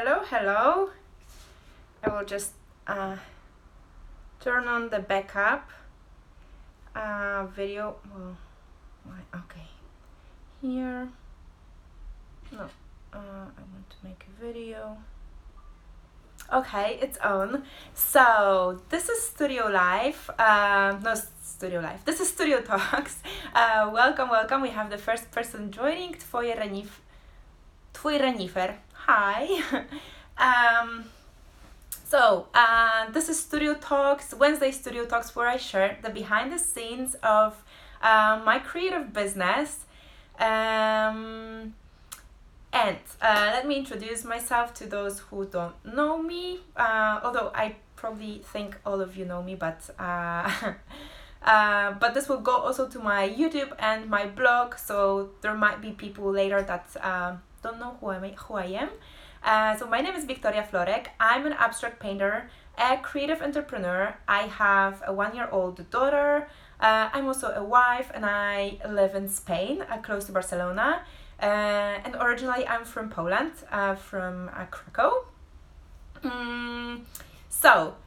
Hello. I will just turn on the backup video. Well, okay. Here. No, I want to make a video. Okay, it's on. So this is Studio Live. No, Studio Live. This is Studio Talks. Welcome. We have the first person joining. Twój renifer. Hi. This is Studio Talks, Wednesday Studio Talks, where I share the behind the scenes of my creative business. And let me introduce myself to those who don't know me, although I probably think all of you know me, but this will go also to my YouTube and my blog, so there might be people later that don't know who I am. So my name is Victoria Florek. I'm an abstract painter, a creative entrepreneur. I have a 1-year-old daughter. I'm also a wife, and I live in Spain, close to Barcelona. And originally I'm from Poland, from Krakow.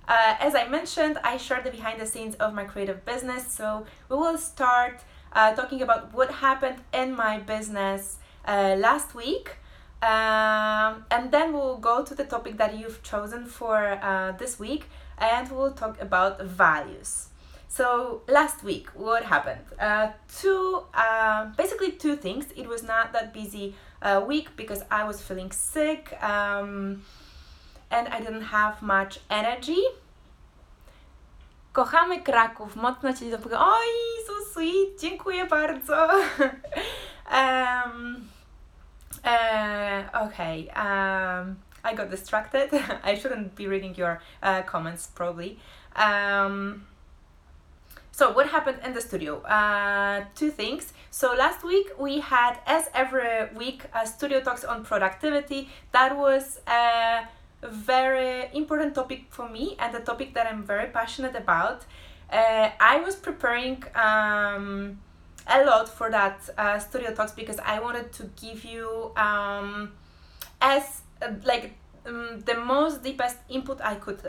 As I mentioned, I share the behind the scenes of my creative business. So we will start talking about what happened in my business last week. And then we'll go to the topic that you've chosen for this week, and we'll talk about values. So last week, what happened? Basically two things. It was not that busy week because I was feeling sick and I didn't have much energy. Kochamy Kraków, mocno Cię dopyka. Oj, so sweet, dziękuję bardzo. I got distracted. I shouldn't be reading your comments probably. So what happened in the studio? Two things. So last week we had, as every week, Studio Talks on productivity. That was a very important topic for me and a topic that I'm very passionate about. I was preparing a lot for that Studio Talks because I wanted to give you the most deepest input I could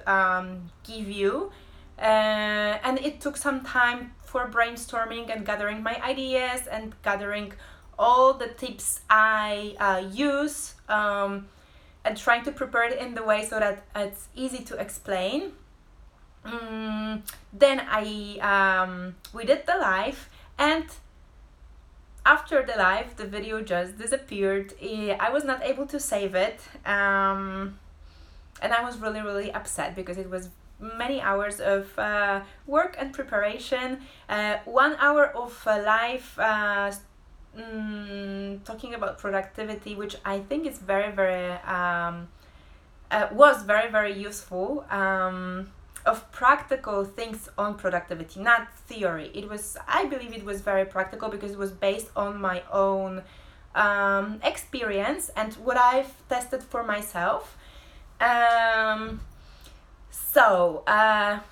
give you. And it took some time for brainstorming and gathering my ideas and gathering all the tips I use and trying to prepare it in the way so that it's easy to explain. Then we did the live, and after the live the video just disappeared. I was not able to save it, and I was really upset because it was many hours of work and preparation, 1 hour of live talking about productivity, which I think is was very useful, of practical things on productivity, not theory. I believe it was very practical because it was based on my own experience and what I've tested for myself.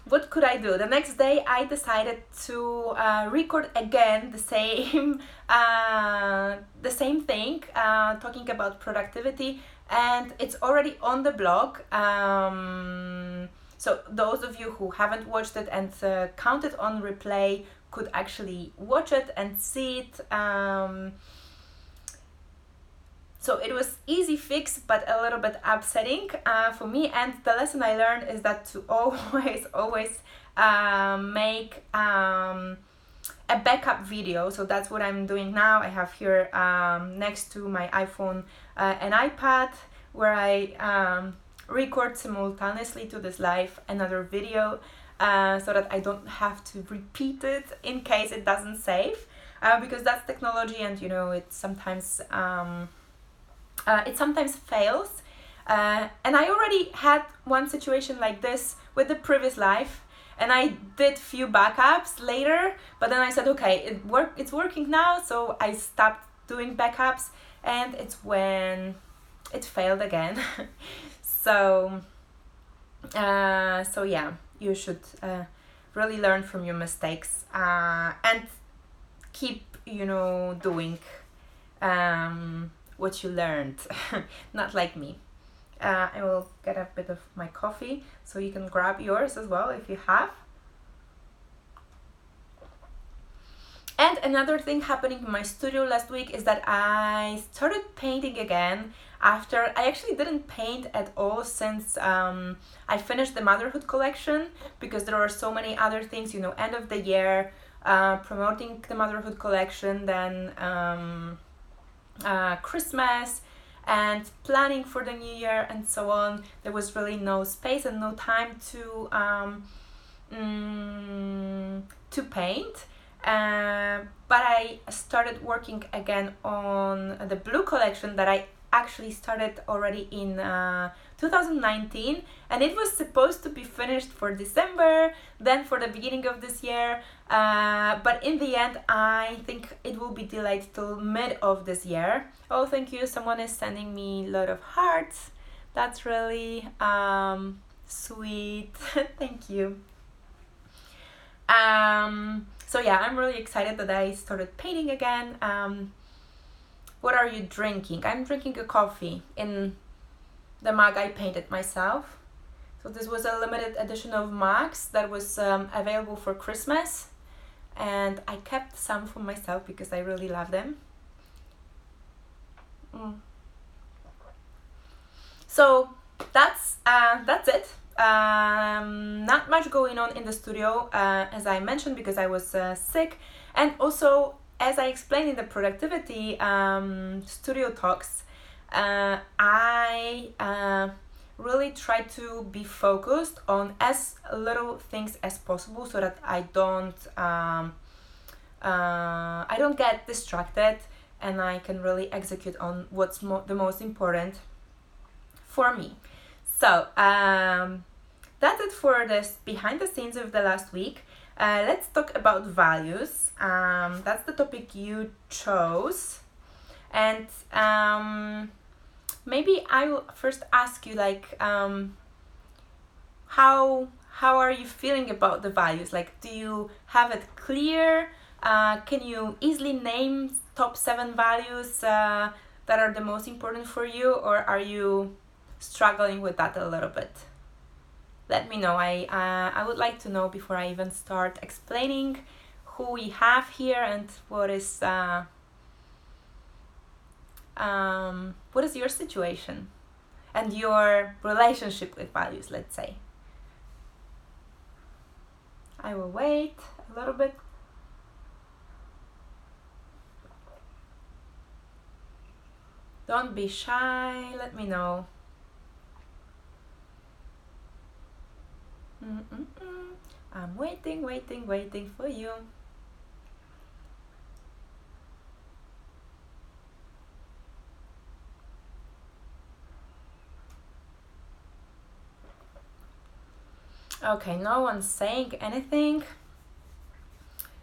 What could I do? The next day I decided to record again the same thing, talking about productivity, and it's already on the blog. So those of you who haven't watched it and counted on replay could actually watch it and see it. So it was easy fix, but a little bit upsetting for me. And the lesson I learned is that to always make a backup video. So that's what I'm doing now. I have here next to my iPhone an iPad where I record simultaneously to this live another video so that I don't have to repeat it in case it doesn't save, because that's technology, and it sometimes fails, and I already had one situation like this with the previous live, and I did few backups later, but then I said, okay, it's working now, so I stopped doing backups, and it's when it failed again. So yeah, you should really learn from your mistakes and keep doing what you learned. Not like me. I will get a bit of my coffee so you can grab yours as well if you have. And another thing happening in my studio last week is that I started painting again after I actually didn't paint at all since I finished the motherhood collection, because there were so many other things, you know, end of the year, promoting the motherhood collection, then Christmas and planning for the new year and so on. There was really no space and no time to paint. But I started working again on the blue collection that I actually started already in 2019, and it was supposed to be finished for December, then for the beginning of this year, but in the end I think it will be delayed till mid of this year. Oh, thank you, someone is sending me a lot of hearts. That's really sweet. Thank you. So yeah, I'm really excited that I started painting again. What are you drinking? I'm drinking a coffee in the mug I painted myself. So this was a limited edition of mugs that was available for Christmas, and I kept some for myself because I really love them. So that's it. Not much going on in the studio, as I mentioned, because I was sick, and also as I explained in the productivity studio talks, I really try to be focused on as little things as possible so that I don't get distracted, and I can really execute on what's the most important for me. So that's it for this behind the scenes of the last week. Let's talk about values. That's the topic you chose, and maybe I will first ask you, like, how are you feeling about the values? Like, do you have it clear? Can you easily name top 7 values that are the most important for you, or are you struggling with that a little bit? Let me know. I would like to know before I even start explaining who we have here and what is your situation and your relationship with values, let's say. I will wait a little bit. Don't be shy, let me know. I'm waiting for you. Okay, no one's saying anything.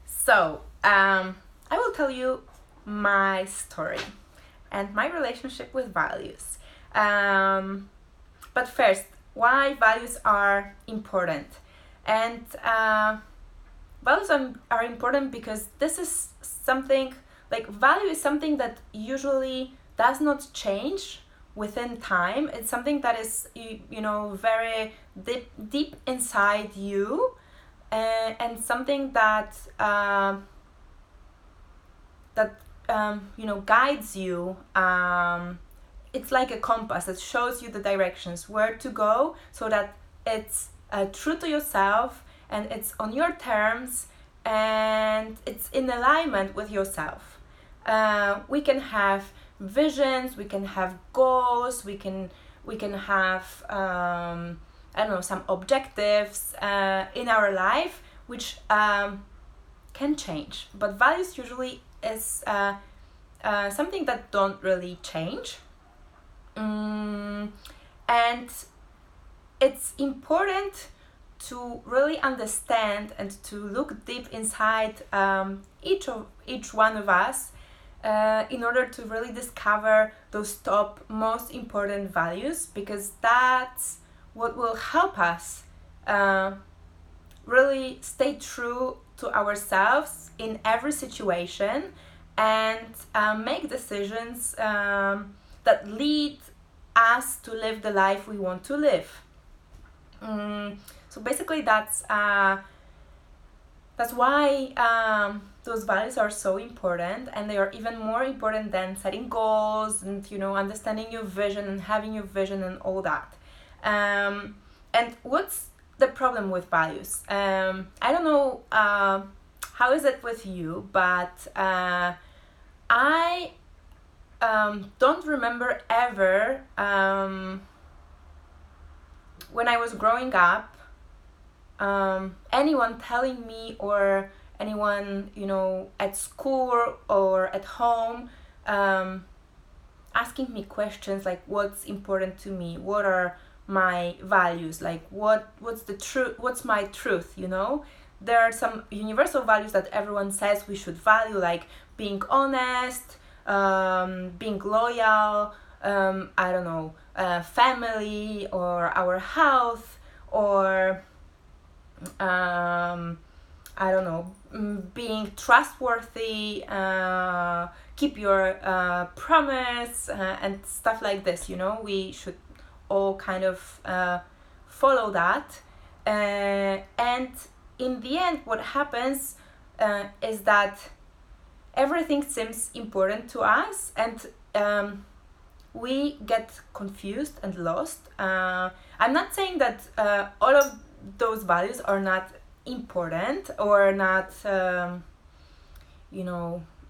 So, I will tell you my story and my relationship with values. But first, why values are important. And values are important because this is something, like, value is something that usually does not change within time. It's something that is, you know, very deep inside you, and something that you know, guides you. It's like a compass that shows you the directions where to go, so that it's true to yourself and it's on your terms and it's in alignment with yourself. We can have visions, we can have goals, we can have I don't know, some objectives in our life which can change, but values usually is something that don't really change. And it's important to really understand and to look deep inside each one of us in order to really discover those top most important values, because that's what will help us really stay true to ourselves in every situation and make decisions that lead us to live the life we want to live. So basically that's why those values are so important, and they are even more important than setting goals and understanding your vision and having your vision and all that. And what's the problem with values? I don't know how is it with you, but I don't remember ever when I was growing up anyone telling me, or anyone at school or at home asking me questions like what's important to me, what are my values, like what's my truth. There are some universal values that everyone says we should value, like being honest, being loyal, I don't know, family, or our health, or I don't know, being trustworthy, keep your promise, and stuff like this. We should all kind of follow that, and in the end what happens is that everything seems important to us, and we get confused and lost. I'm not saying that all of those values are not important or not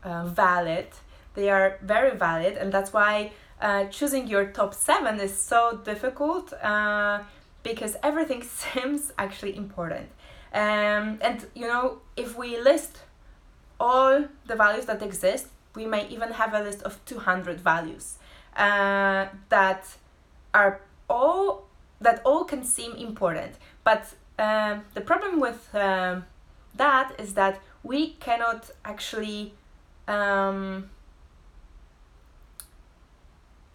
valid. They are very valid, and that's why choosing your top 7 is so difficult, because everything seems actually important. And if we list all the values that exist, we may even have a list of 200 values that all can seem important. But the problem with that is that we cannot actually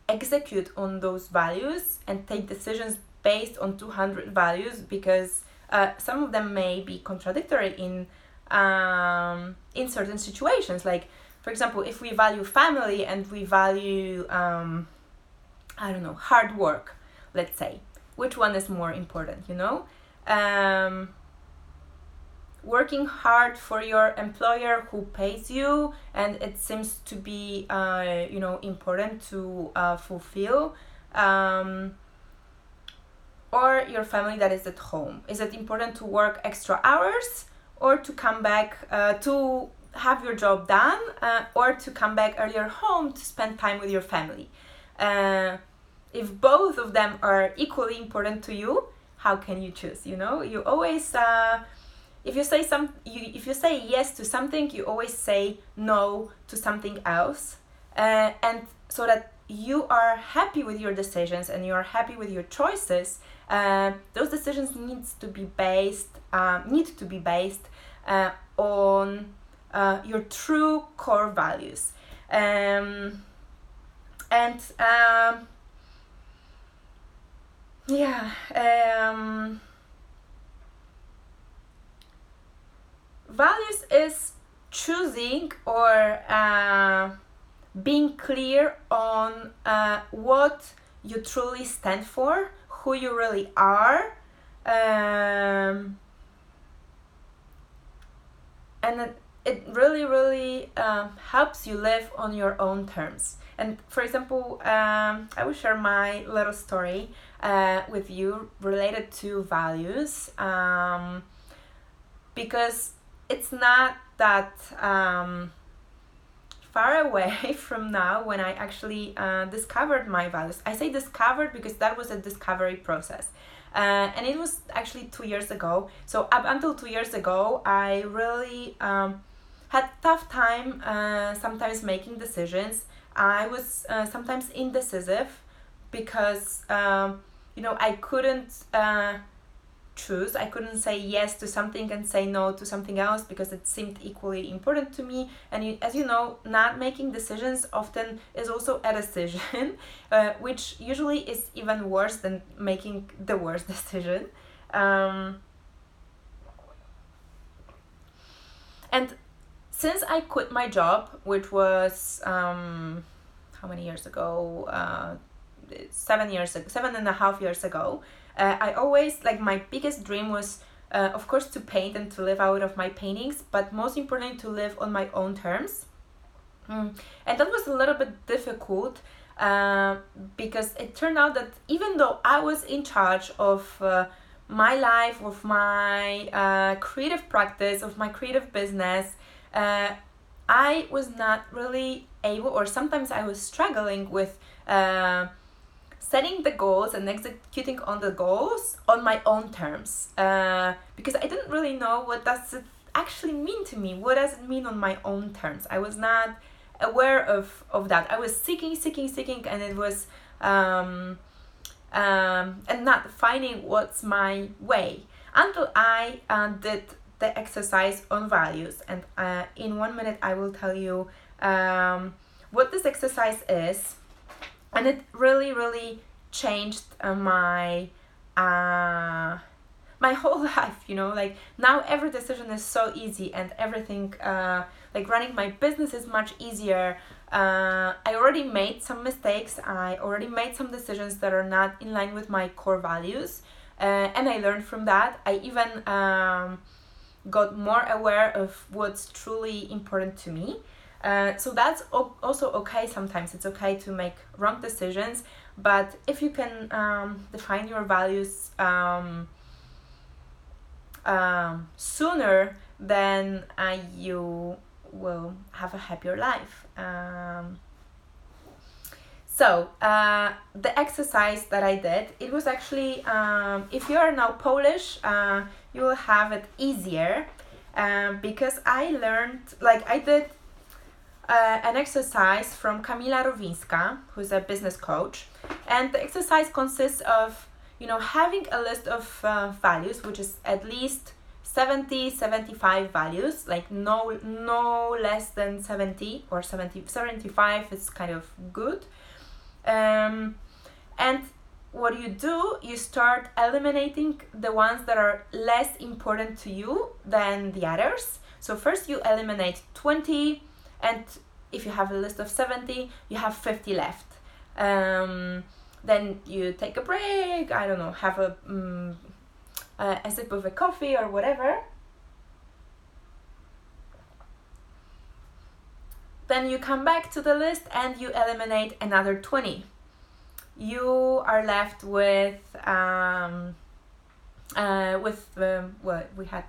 execute on those values and take decisions based on 200 values, because some of them may be contradictory in certain situations. Like, for example, if we value family and we value hard work, let's say, which one is more important? Working hard for your employer who pays you, and it seems to be important to fulfill, or your family that is at home. Is it important to work extra hours, or to come back to have your job done, or to come back earlier home to spend time with your family? If both of them are equally important to you, how can you choose? You always if you say yes to something, you always say no to something else, and so that you are happy with your decisions and you are happy with your choices, those decisions need to be based on your true core values. Values is choosing or being clear on what you truly stand for, who you really are, and it really helps you live on your own terms. And for example, I will share my little story with you related to values, because it's not that far away from now when I actually discovered my values. I say discovered because that was a discovery process. And it was actually 2 years ago. So up until 2 years ago, I really had tough time sometimes making decisions. I was sometimes indecisive because I couldn't choose. I couldn't say yes to something and say no to something else because it seemed equally important to me. And as you know, not making decisions often is also a decision, which usually is even worse than making the worst decision. And since I quit my job, which was how many years ago? 7.5 years ago, I always, like, my biggest dream was, of course, to paint and to live out of my paintings, but most importantly, to live on my own terms. And that was a little bit difficult, because it turned out that even though I was in charge of my life, of my creative practice, of my creative business, I was not really able, or sometimes I was struggling with setting the goals and executing on the goals on my own terms, because I didn't really know what does it actually mean to me. What does it mean on my own terms? I was not aware of that. I was seeking, and it was and not finding what's my way, until I did the exercise on values. And in 1 minute I will tell you what this exercise is, and it really changed my my whole life, like, now every decision is so easy, and everything, like, running my business is much easier. I already made some mistakes, I already made some decisions that are not in line with my core values, and I learned from that. I even got more aware of what's truly important to me. So that's also okay. Sometimes it's okay to make wrong decisions, but if you can define your values sooner, then you will have a happier life. So the exercise that I did, it was actually, if you are now Polish, you will have it easier, because I learned, like, I did an exercise from Kamila Rowińska, who's a business coach, and the exercise consists of, having a list of values, which is at least 75 values, like no less than 70, or 75 is kind of good. And what you do, you start eliminating the ones that are less important to you than the others. So first you eliminate 20, and if you have a list of 70, you have 50 left. Then you take a break, I don't know, have a sip of a coffee or whatever. Then you come back to the list and you eliminate another 20. You are left with well, we had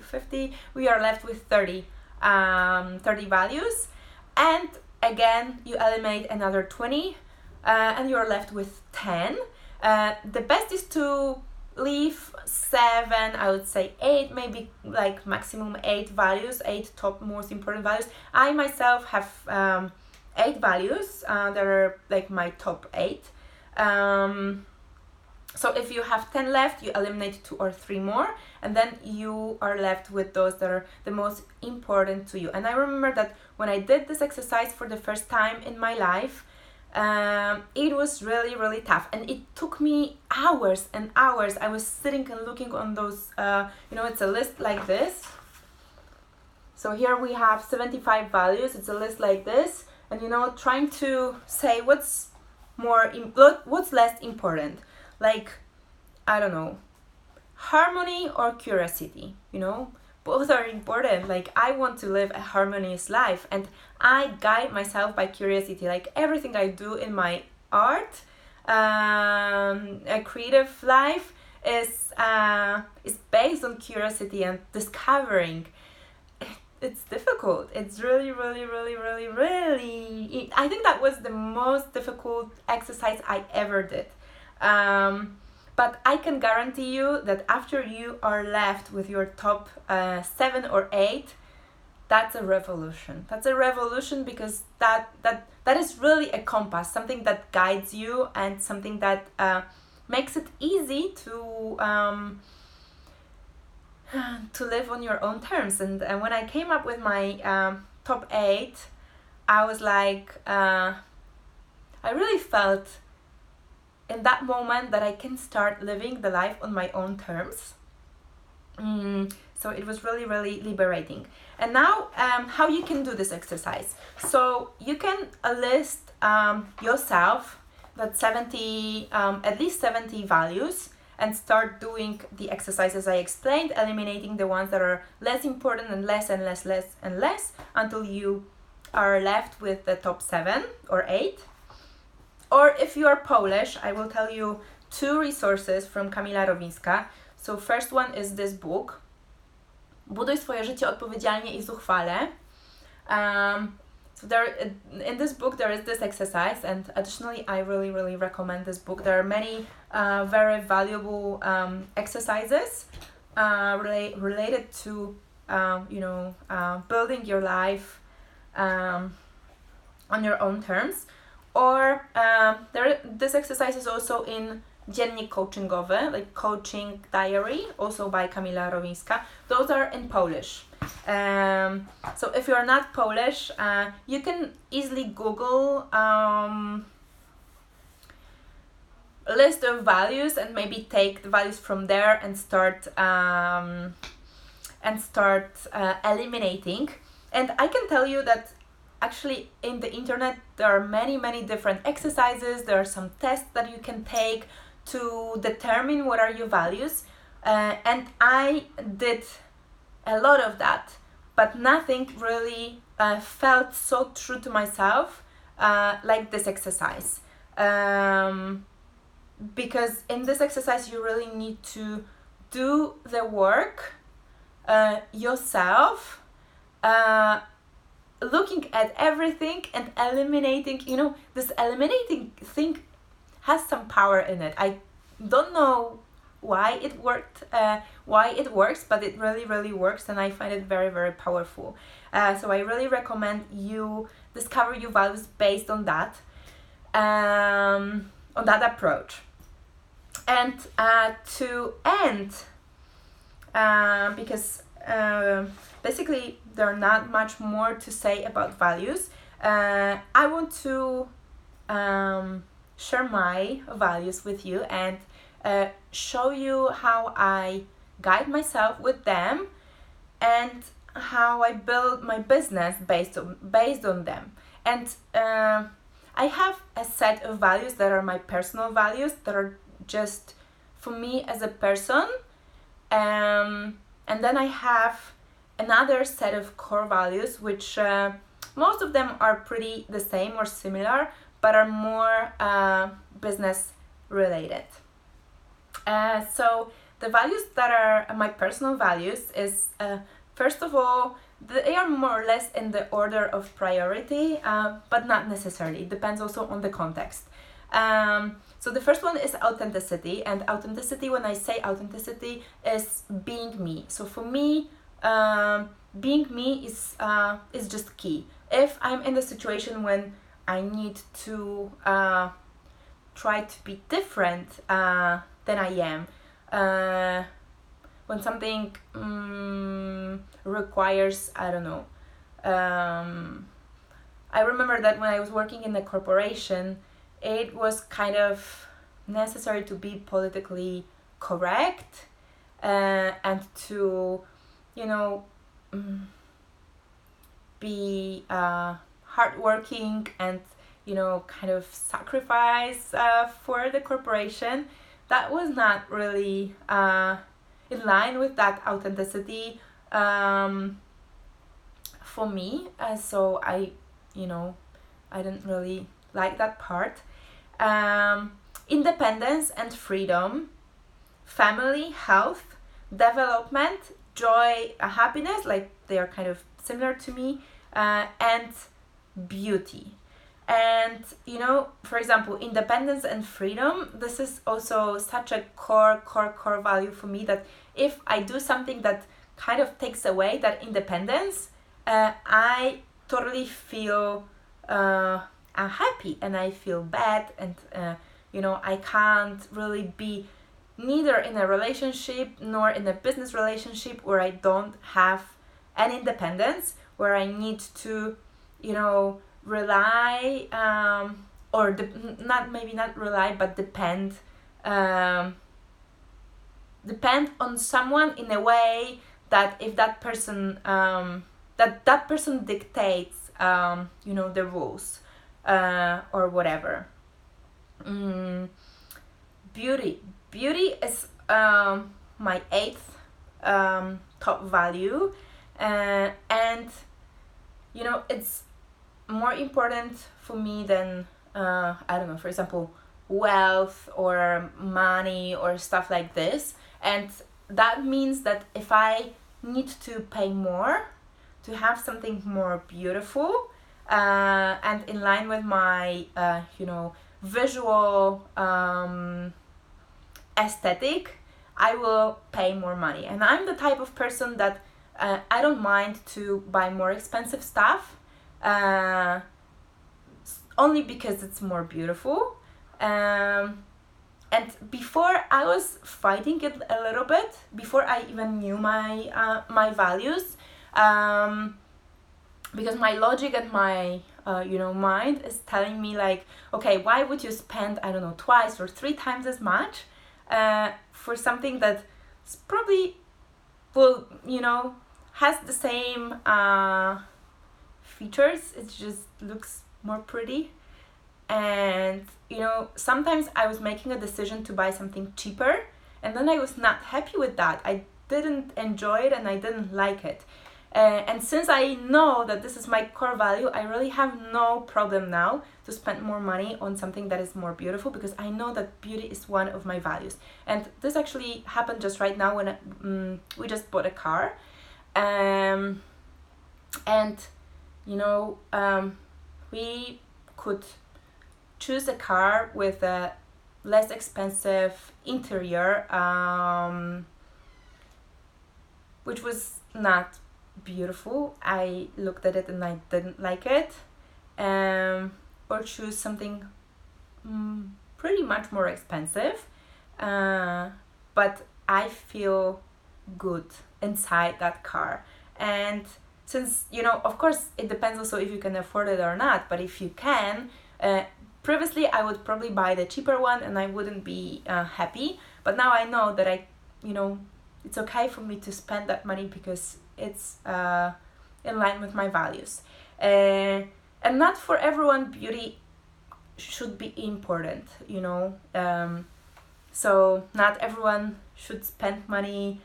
50. We are left with 30 values, and again you eliminate another 20, and you're left with 10. The best is to leave 7, I would say 8, maybe like maximum 8 values, 8 top most important values. I myself have 8 values that are like my top 8. So if you have 10 left, you eliminate 2 or 3 more, and then you are left with those that are the most important to you. And I remember that when I did this exercise for the first time in my life, it was really tough, and it took me hours and hours. I was sitting and looking on those, it's a list like this. So here we have 75 values. It's a list like this, and trying to say what's less important. Like, I don't know, harmony or curiosity, both are important. Like, I want to live a harmonious life, and I guide myself by curiosity. Like, everything I do in my art, a creative life is based on curiosity and discovering. It's difficult. It's really, I think that was the most difficult exercise I ever did. But I can guarantee you that after you are left with your top 7 or 8, that's a revolution. That's a revolution, because that is really a compass, something that guides you, and something that makes it easy to live on your own terms. And when I came up with my top 8, I was like, I really felt in that moment that I can start living the life on my own terms. So it was really liberating. And now, how you can do this exercise. So you can list yourself that 70, at least 70 values, and start doing the exercises I explained, eliminating the ones that are less important and less and less and less until you are left with the top 7 or 8. Or if you are Polish, I will tell you 2 resources from Kamila Rowińska. So first one is this book, Buduj swoje życie odpowiedzialnie I zuchwale. So there, in this book there is this exercise, and additionally I really recommend this book. There are many very valuable exercises related to building your life on your own terms. Or this exercise is also in Dziennik Coachingowy, like Coaching Diary, also by Kamila Rowińska. Those are in Polish. So if you're not Polish, you can easily Google a list of values and maybe take the values from there and start eliminating. And I can tell you that actually in the internet there are many different exercises. There are some tests that you can take to determine what are your values, and I did a lot of that, but nothing really felt so true to myself like this exercise, because in this exercise you really need to do the work yourself, looking at everything and eliminating. This eliminating thing has some power in it. I don't know why it works, but it really works, and I find it very powerful. So I really recommend you discover your values based on that approach. And to end, because basically there are not much more to say about values, I want to share my values with you and show you how I guide myself with them and how I build my business based on them. And I have a set of values that are my personal values, that are just for me as a person, and then I have another set of core values, which most of them are pretty the same or similar, but are more business related. So the values that are my personal values is, first of all, they are more or less in the order of priority, but not necessarily. It depends also on the context. So the first one is authenticity, and authenticity, when I say authenticity, is being me. So for me, being me is just key. If I'm in the situation when I need to try to be different than I am, when something requires, I don't know, I remember that when I was working in a corporation, it was kind of necessary to be politically correct and to, be hardworking and, kind of sacrifice for the corporation. That was not really in line with that authenticity for me. So I didn't really like that part. Independence and freedom, family, health, development, joy, happiness, like they are kind of similar to me, and beauty. And for example, independence and freedom, this is also such a core value for me, that if I do something that kind of takes away that independence, I totally feel unhappy and I feel bad, and I can't really be neither in a relationship nor in a business relationship where I don't have an independence, where I need to rely or not rely, but depend on someone in a way that if that person that person dictates the rules or whatever. Mm, beauty. Beauty is my eighth top value, and it's more important for me than I don't know, for example, wealth or money or stuff like this. And that means that if I need to pay more to have something more beautiful and in line with my visual aesthetic, I will pay more money. And I'm the type of person that I don't mind to buy more expensive stuff uh, only because it's more beautiful. And before I was fighting it a little bit, before I even knew my values, because my logic and my mind is telling me like, okay, why would you spend, I don't know, twice or three times as much for something that probably will has the same features, it just looks more pretty. And sometimes I was making a decision to buy something cheaper, and then I was not happy with that. I didn't enjoy it and I didn't like it. And since I know that this is my core value, I really have no problem now to spend more money on something that is more beautiful, because I know that beauty is one of my values. And this actually happened just right now when we just bought a car. And we could choose a car with a less expensive interior, which was not beautiful. I looked at it and I didn't like it. Or choose something pretty much more expensive, but I feel good inside that car. And since of course it depends also if you can afford it or not, but if you can, previously I would probably buy the cheaper one and I wouldn't be happy, but now I know that it's okay for me to spend that money because it's in line with my values. And not for everyone beauty should be important, so not everyone should spend money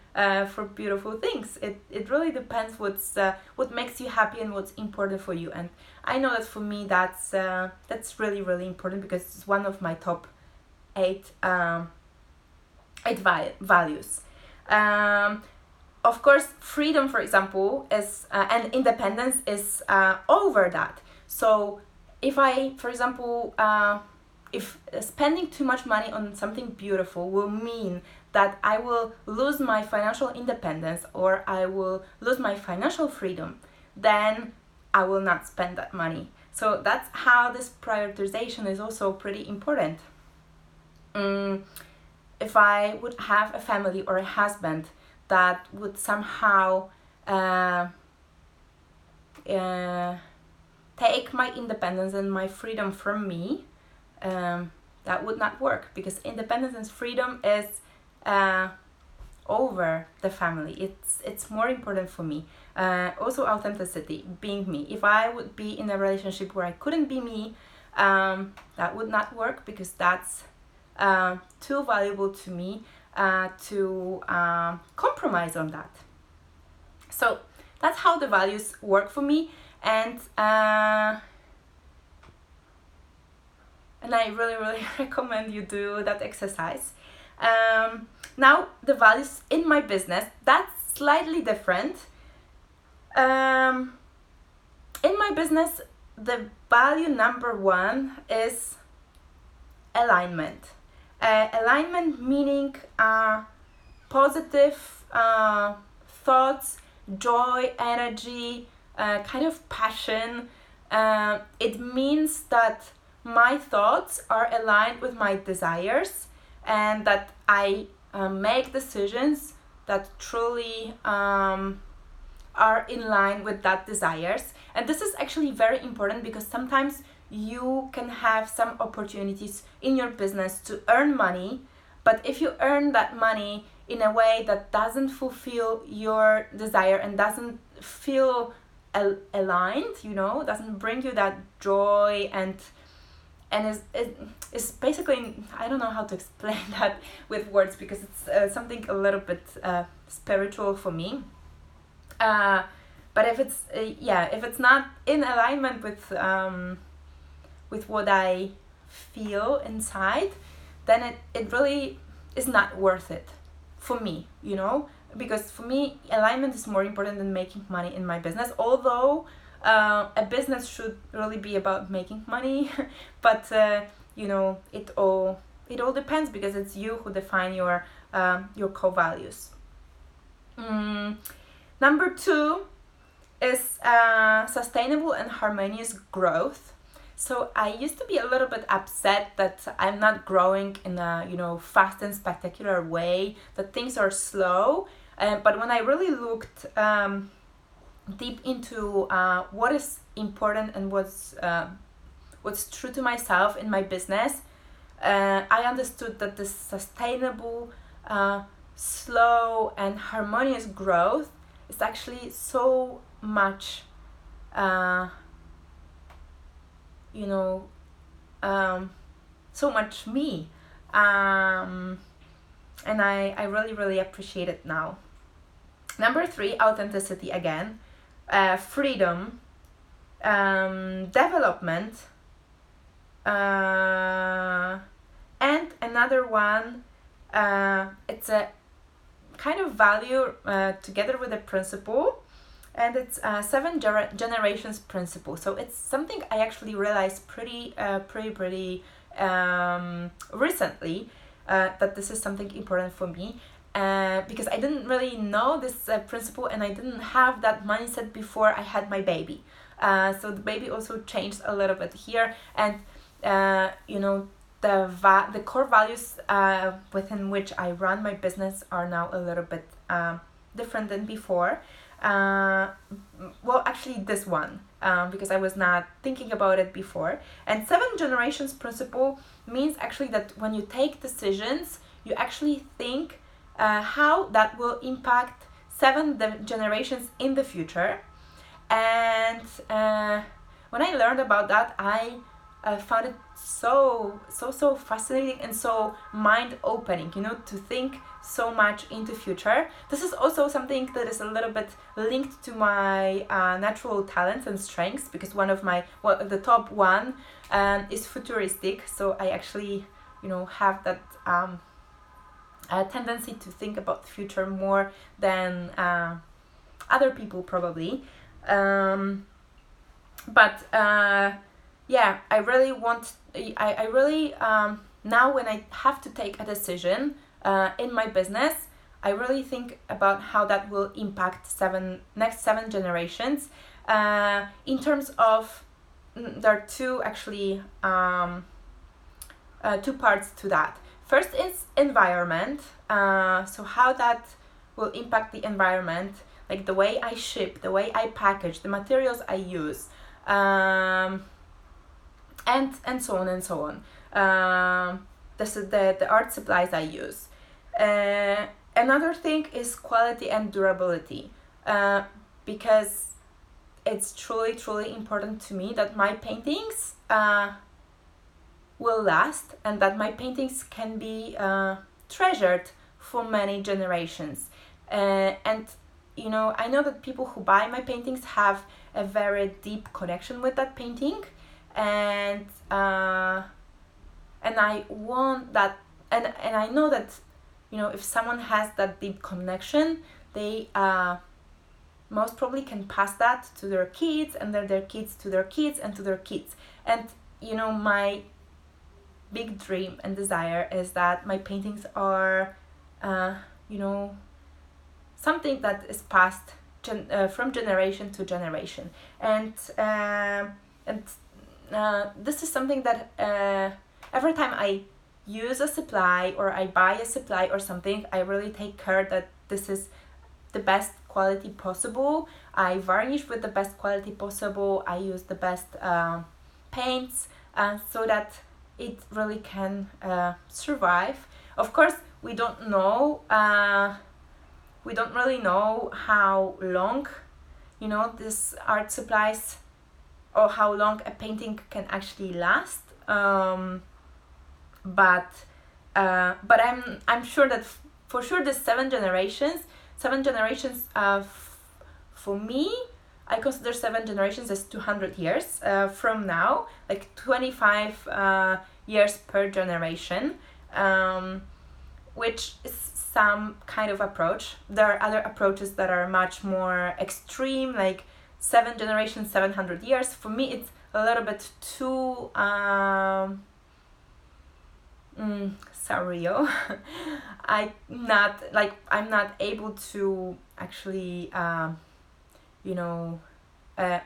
for beautiful things. It really depends what makes you happy and what's important for you. And I know that for me that's really, really important, because it's one of my top eight values. Of course, freedom, for example, is and independence is over that. So if I, for example, if spending too much money on something beautiful will mean that I will lose my financial independence or I will lose my financial freedom, then I will not spend that money. So that's how this prioritization is also pretty important. If I would have a family or a husband that would somehow take my independence and my freedom from me, that would not work, because independence and freedom is over the family. It's more important for me. Also authenticity, being me. If I would be in a relationship where I couldn't be me, that would not work, because that's too valuable to me to compromise on that. So that's how the values work for me, and I really, really recommend you do that exercise. Now the values in my business, that's slightly different. In my business, the value number one is alignment. Alignment meaning positive thoughts, joy, energy, kind of passion. It means that my thoughts are aligned with my desires, and that I make decisions that truly are in line with that desires. And this is actually very important, because sometimes you can have some opportunities in your business to earn money, but if you earn that money in a way that doesn't fulfill your desire and doesn't feel aligned, doesn't bring you that joy and and is basically, I don't know how to explain that with words, because it's something a little bit spiritual for me. But if it's not in alignment with what I feel inside, then it really is not worth it for me, because for me alignment is more important than making money in my business, although a business should really be about making money. But it all depends, because it's you who define your core values. Number 2 is sustainable and harmonious growth. So I used to be a little bit upset that I'm not growing in a fast and spectacular way, that things are slow. But when I really looked deep into what is important and what's true to myself in my business, I understood that this sustainable, slow and harmonious growth is actually so much so much me, and I really, really appreciate it now. Number 3, authenticity again, freedom, development, and another one, it's a kind of value together with a principle, and it's 7 generations principle. So it's something I actually realized pretty recently, that this is something important for me, because I didn't really know this principle, and I didn't have that mindset before I had my baby. So the baby also changed a little bit here, and the core values within which I run my business are now a little bit different than before. Well, actually this one, because I was not thinking about it before. And 7 generations principle means actually that when you take decisions, you actually think how that will impact 7 generations in the future. And when I learned about that, I found it so fascinating and so mind-opening, to think so much into future. This is also something that is a little bit linked to my natural talents and strengths, because one of the top one is futuristic. So I actually, have that tendency to think about the future more than other people probably. I really want. I really now when I have to take a decision in my business, I really think about how that will impact next 7 generations. In terms of, there are two actually 2 parts to that. First is environment. So how that will impact the environment, like the way I ship, the way I package, the materials I use, and so on and so on. This is the art supplies I use. Another thing is quality and durability, because it's truly important to me that my paintings will last, and that my paintings can be treasured for many generations. And I know that people who buy my paintings have a very deep connection with that painting, and I want that, and I know that if someone has that deep connection, they most probably can pass that to their kids, and their kids to their kids and to their kids. And my big dream and desire is that my paintings are something that is passed from generation to generation. And this is something that every time I use a supply or I buy a supply or something, I really take care that this is the best quality possible. I varnish with the best quality possible. I use the best paints so that it really can survive. Of course, we don't really know how long this art supplies, or how long a painting can actually last. But I'm sure that for sure the seven generations for me, I consider seven generations as 200 years from now, like 25 years per generation, which is some kind of approach. There are other approaches that are much more extreme, like 7 generations, 700 years. For me, it's a little bit too surreal. I'm not able to actually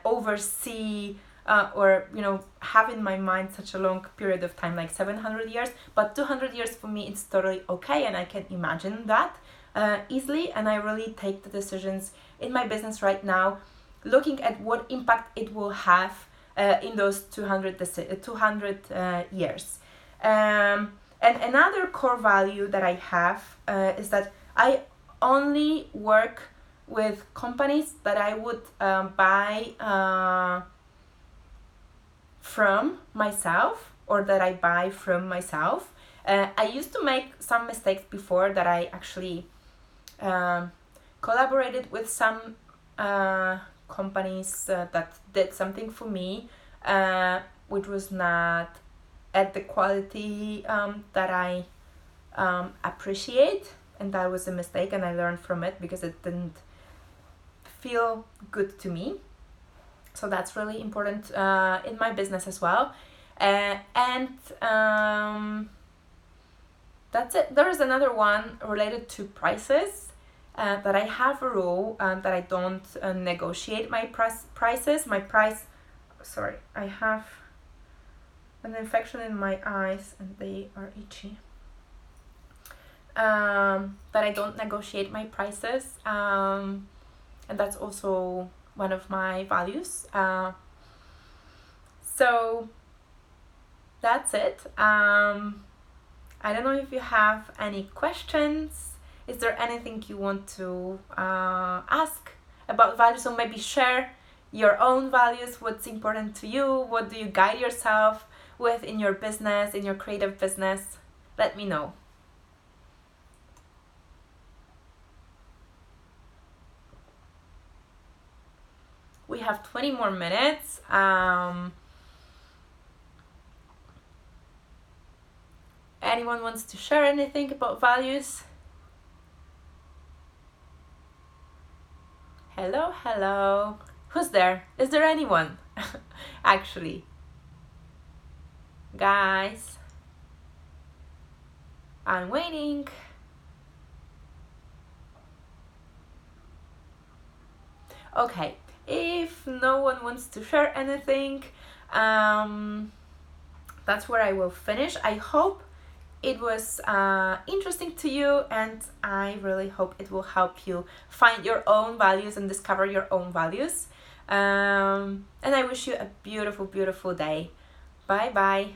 oversee or have in my mind such a long period of time, like 700 years, but 200 years for me it's totally okay, and I can imagine that easily. And I really take the decisions in my business right now looking at what impact it will have in those 200 years. And another core value that I have is that I only work with companies that I would buy from myself, or that I buy from myself. I used to make some mistakes before, that I actually collaborated with some companies that did something for me, which was not at the quality that I appreciate, and that was a mistake, and I learned from it because it didn't feel good to me. So that's really important in my business as well. And that's it. There is another one related to prices, that I have a rule that I don't negotiate my prices. Sorry, I have an infection in my eyes and they are itchy. That I don't negotiate my prices, and that's also one of my values. So that's it. I don't know if you have any questions. Is there anything you want to ask about values, or maybe share your own values? What's important to you? What do you guide yourself with in your business, in your creative business? Let me know. We have 20 more minutes. Anyone wants to share anything about values? Hello. Who's there? Is there anyone? Actually. Guys, I'm waiting. Okay, if no one wants to share anything, that's where I will finish. I hope it was interesting to you, and I really hope it will help you find your own values and discover your own values. And I wish you a beautiful, beautiful day. Bye bye.